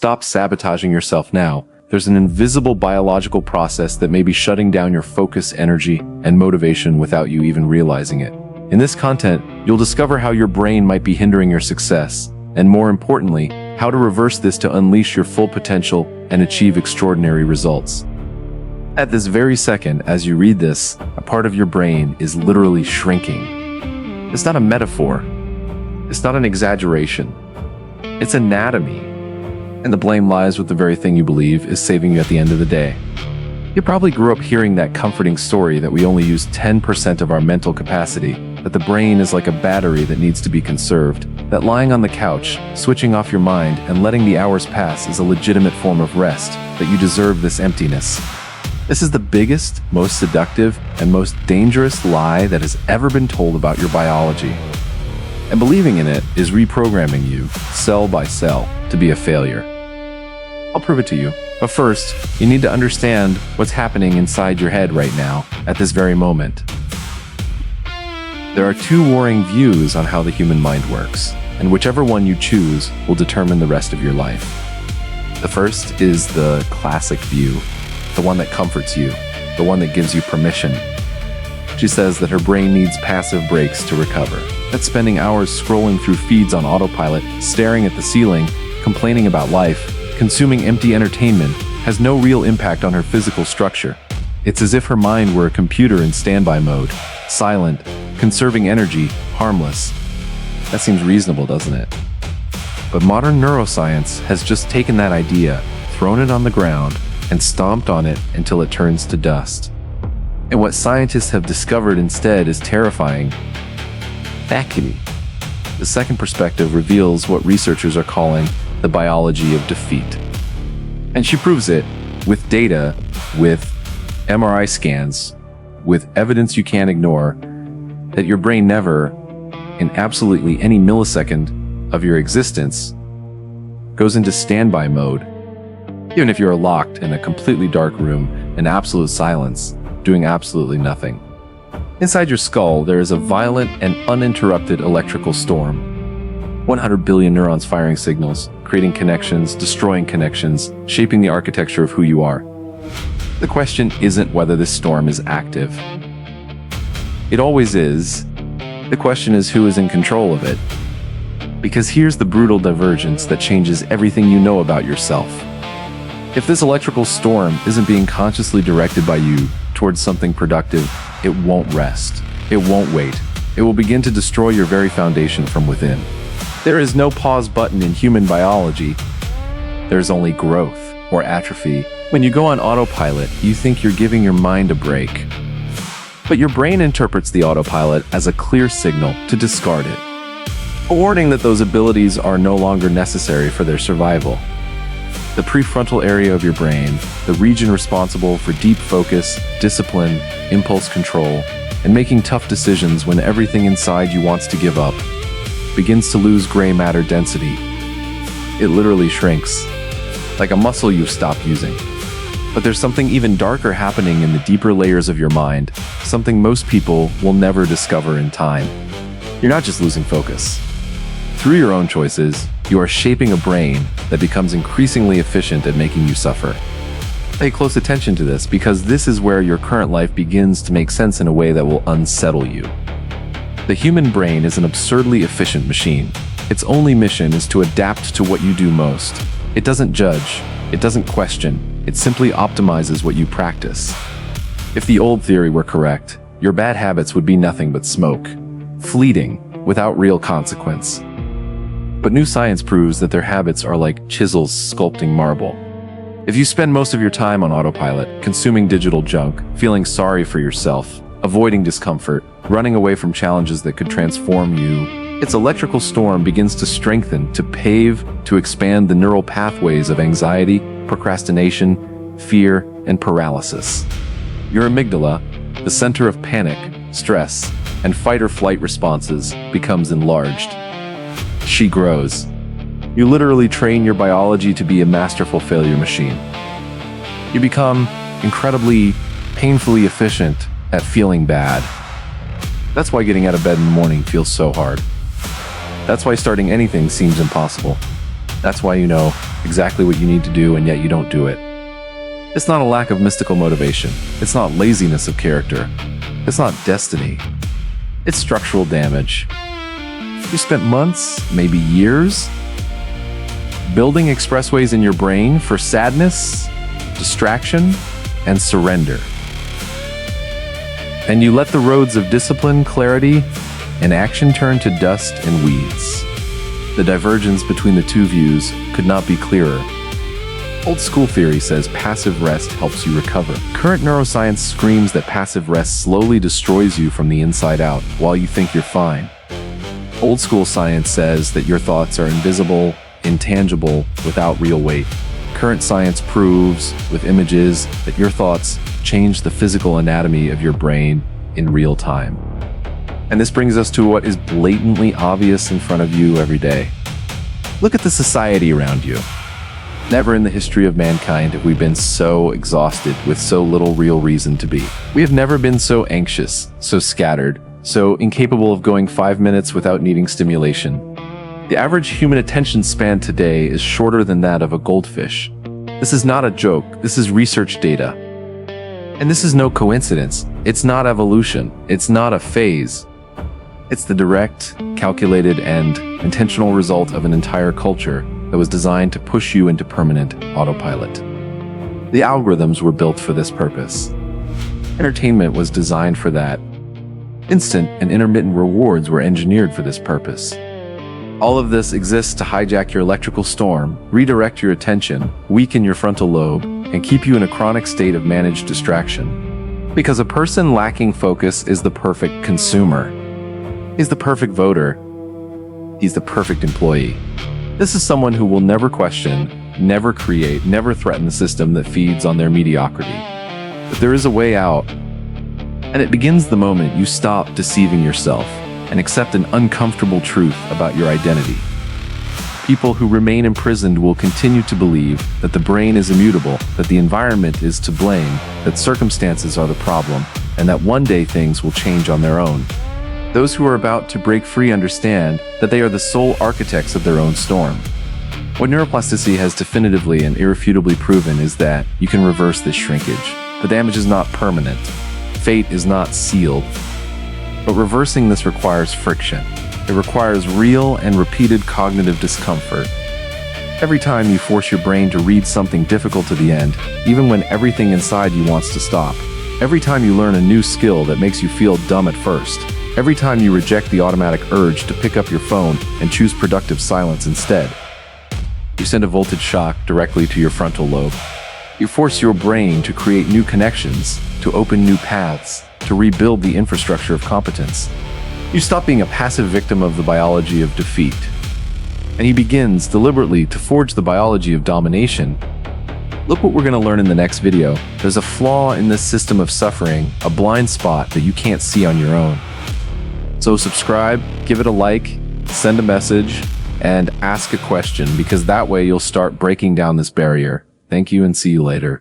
Stop sabotaging yourself now. There's an invisible biological process that may be shutting down your focus, energy, and motivation without you even realizing it. In this content, you'll discover how your brain might be hindering your success, and more importantly, how to reverse this to unleash your full potential and achieve extraordinary results. At this very second, as you read this, a part of your brain is literally shrinking. It's not a metaphor. It's not an exaggeration. It's anatomy. And the blame lies with the very thing you believe is saving you at the end of the day. You probably grew up hearing that comforting story that we only use 10% of our mental capacity, that the brain is like a battery that needs to be conserved, that lying on the couch, switching off your mind, and letting the hours pass is a legitimate form of rest, that you deserve this emptiness. This is the biggest, most seductive, and most dangerous lie that has ever been told about your biology. And believing in it is reprogramming you, cell by cell, to be a failure. I'll prove it to you. But first, you need to understand what's happening inside your head right now, at this very moment. There are two warring views on how the human mind works, and whichever one you choose will determine the rest of your life. The first is the classic view, the one that comforts you, the one that gives you permission. She says that her brain needs passive breaks to recover, that spending hours scrolling through feeds on autopilot, staring at the ceiling, complaining about life, consuming empty entertainment, has no real impact on her physical structure. It's as if her mind were a computer in standby mode, silent, conserving energy, harmless. That seems reasonable, doesn't it? But modern neuroscience has just taken that idea, thrown it on the ground, and stomped on it until it turns to dust. And what scientists have discovered instead is terrifying. Vacuity. The second perspective reveals what researchers are calling the biology of defeat. And she proves it with data, with MRI scans, with evidence you can't ignore, that your brain never, in absolutely any millisecond of your existence, goes into standby mode. Even if you're locked in a completely dark room in absolute silence, doing absolutely nothing. Inside your skull, there is a violent and uninterrupted electrical storm. 100 billion neurons firing signals, creating connections, destroying connections, shaping the architecture of who you are. The question isn't whether this storm is active. It always is. The question is who is in control of it. Because here's the brutal divergence that changes everything you know about yourself. If this electrical storm isn't being consciously directed by you towards something productive, it won't rest. It won't wait. It will begin to destroy your very foundation from within. There is no pause button in human biology. There's only growth or atrophy. When you go on autopilot, you think you're giving your mind a break. But your brain interprets the autopilot as a clear signal to discard it, a warning that those abilities are no longer necessary for their survival. The prefrontal area of your brain, the region responsible for deep focus, discipline, impulse control, and making tough decisions when everything inside you wants to give up, begins to lose gray matter density. It literally shrinks, like a muscle you've stopped using. But there's something even darker happening in the deeper layers of your mind, something most people will never discover in time. You're not just losing focus. Through your own choices, you are shaping a brain that becomes increasingly efficient at making you suffer. Pay close attention to this, because this is where your current life begins to make sense in a way that will unsettle you. The human brain is an absurdly efficient machine. Its only mission is to adapt to what you do most. It doesn't judge. It doesn't question. It simply optimizes what you practice. If the old theory were correct, your bad habits would be nothing but smoke, fleeting, without real consequence. But new science proves that their habits are like chisels sculpting marble. If you spend most of your time on autopilot, consuming digital junk, feeling sorry for yourself, avoiding discomfort, running away from challenges that could transform you, its electrical storm begins to strengthen, to pave, to expand the neural pathways of anxiety, procrastination, fear, and paralysis. Your amygdala, the center of panic, stress, and fight or flight responses, becomes enlarged. She grows. You literally train your biology to be a masterful failure machine. You become incredibly, painfully efficient at feeling bad. That's why getting out of bed in the morning feels so hard. That's why starting anything seems impossible. That's why you know exactly what you need to do, and yet you don't do it. It's not a lack of mystical motivation. It's not laziness of character. It's not destiny. It's structural damage. You spent months, maybe years, building expressways in your brain for sadness, distraction, and surrender. And you let the roads of discipline, clarity, and action turn to dust and weeds. The divergence between the two views could not be clearer. Old school theory says passive rest helps you recover. Current neuroscience screams that passive rest slowly destroys you from the inside out while you think you're fine. Old school science says that your thoughts are invisible, intangible, without real weight. Current science proves, with images, that your thoughts change the physical anatomy of your brain in real time. And this brings us to what is blatantly obvious in front of you every day. Look at the society around you. Never in the history of mankind have we been so exhausted with so little real reason to be. We have never been so anxious, so scattered, so incapable of going 5 minutes without needing stimulation. The average human attention span today is shorter than that of a goldfish. This is not a joke, this is research data. And this is no coincidence. It's not evolution. It's not a phase. It's the direct, calculated, and intentional result of an entire culture that was designed to push you into permanent autopilot. The algorithms were built for this purpose. Entertainment was designed for that. Instant and intermittent rewards were engineered for this purpose. All of this exists to hijack your electrical storm, redirect your attention, weaken your frontal lobe, and keep you in a chronic state of managed distraction. Because a person lacking focus is the perfect consumer. He's the perfect voter. He's the perfect employee. This is someone who will never question, never create, never threaten the system that feeds on their mediocrity. But there is a way out, and it begins the moment you stop deceiving yourself and accept an uncomfortable truth about your identity. People who remain imprisoned will continue to believe that the brain is immutable, that the environment is to blame, that circumstances are the problem, and that one day things will change on their own. Those who are about to break free understand that they are the sole architects of their own storm. What neuroplasticity has definitively and irrefutably proven is that you can reverse this shrinkage. The damage is not permanent. Fate is not sealed. But reversing this requires friction. It requires real and repeated cognitive discomfort. Every time you force your brain to read something difficult to the end, even when everything inside you wants to stop. Every time you learn a new skill that makes you feel dumb at first. Every time you reject the automatic urge to pick up your phone and choose productive silence instead. You send a voltage shock directly to your frontal lobe. You force your brain to create new connections, to open new paths, to rebuild the infrastructure of competence. You stop being a passive victim of the biology of defeat. And he begins deliberately to forge the biology of domination. Look what we're going to learn in the next video. There's a flaw in this system of suffering, a blind spot that you can't see on your own. So subscribe, give it a like, send a message, and ask a question, because that way you'll start breaking down this barrier. Thank you and see you later.